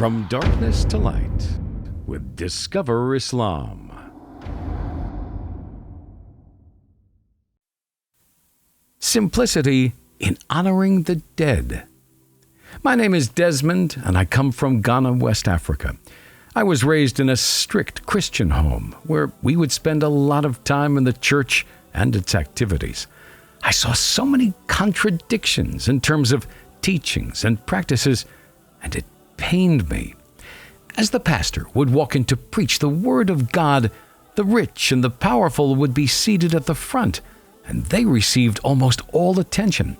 From darkness to light with Discover Islam. Simplicity in honoring the dead. My name is Desmond, and I come from Ghana, West Africa. I was raised in a strict Christian home where we would spend a lot of time in the church and its activities. I saw so many contradictions in terms of teachings and practices, and it pained me. As the pastor would walk in to preach the Word of God, the rich and the powerful would be seated at the front, and they received almost all attention.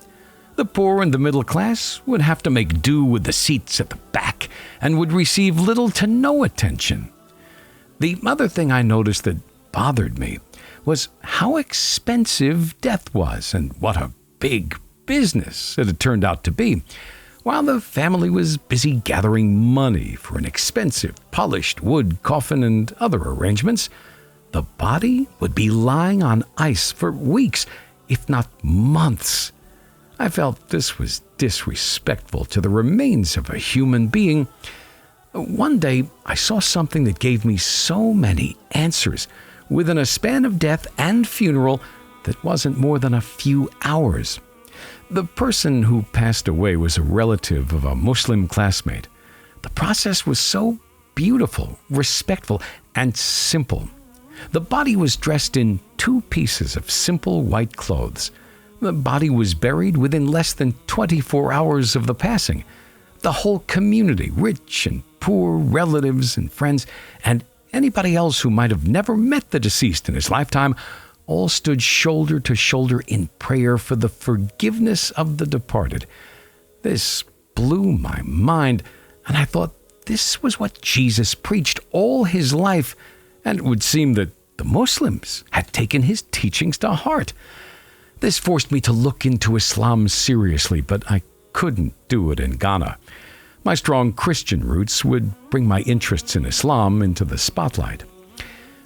The poor and the middle class would have to make do with the seats at the back and would receive little to no attention. The other thing I noticed that bothered me was how expensive death was and what a big business it had turned out to be. While the family was busy gathering money for an expensive, polished wood coffin and other arrangements, the body would be lying on ice for weeks, if not months. I felt this was disrespectful to the remains of a human being. One day, I saw something that gave me so many answers within a span of death and funeral that wasn't more than a few hours. The person who passed away was a relative of a Muslim classmate. The process was so beautiful, respectful, and simple. The body was dressed in 2 pieces of simple white clothes. The body was buried within less than 24 hours of the passing. The whole community, rich and poor, relatives and friends, and anybody else who might have never met the deceased in his lifetime, all stood shoulder to shoulder in prayer for the forgiveness of the departed. This blew my mind, and I thought this was what Jesus preached all his life, and it would seem that the Muslims had taken his teachings to heart. This forced me to look into Islam seriously, but I couldn't do it in Ghana. My strong Christian roots would bring my interests in Islam into the spotlight.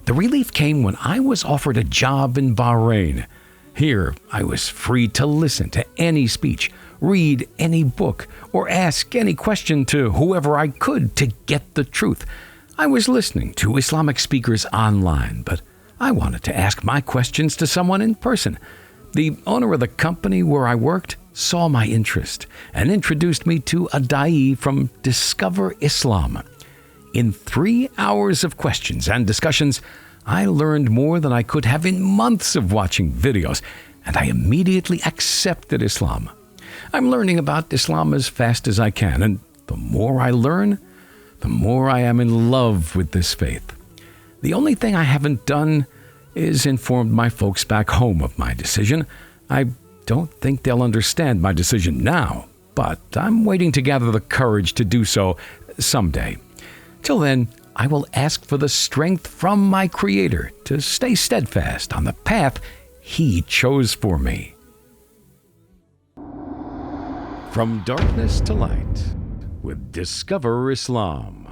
The relief came when I was offered a job in Bahrain. Here, I was free to listen to any speech, read any book, or ask any question to whoever I could to get the truth. I was listening to Islamic speakers online, but I wanted to ask my questions to someone in person. The owner of the company where I worked saw my interest and introduced me to a da'i from Discover Islam. In 3 hours of questions and discussions, I learned more than I could have in months of watching videos, and I immediately accepted Islam. I'm learning about Islam as fast as I can, and the more I learn, the more I am in love with this faith. The only thing I haven't done is informed my folks back home of my decision. I don't think they'll understand my decision now, but I'm waiting to gather the courage to do so someday. Till then, I will ask for the strength from my Creator to stay steadfast on the path He chose for me. From darkness to light with Discover Islam.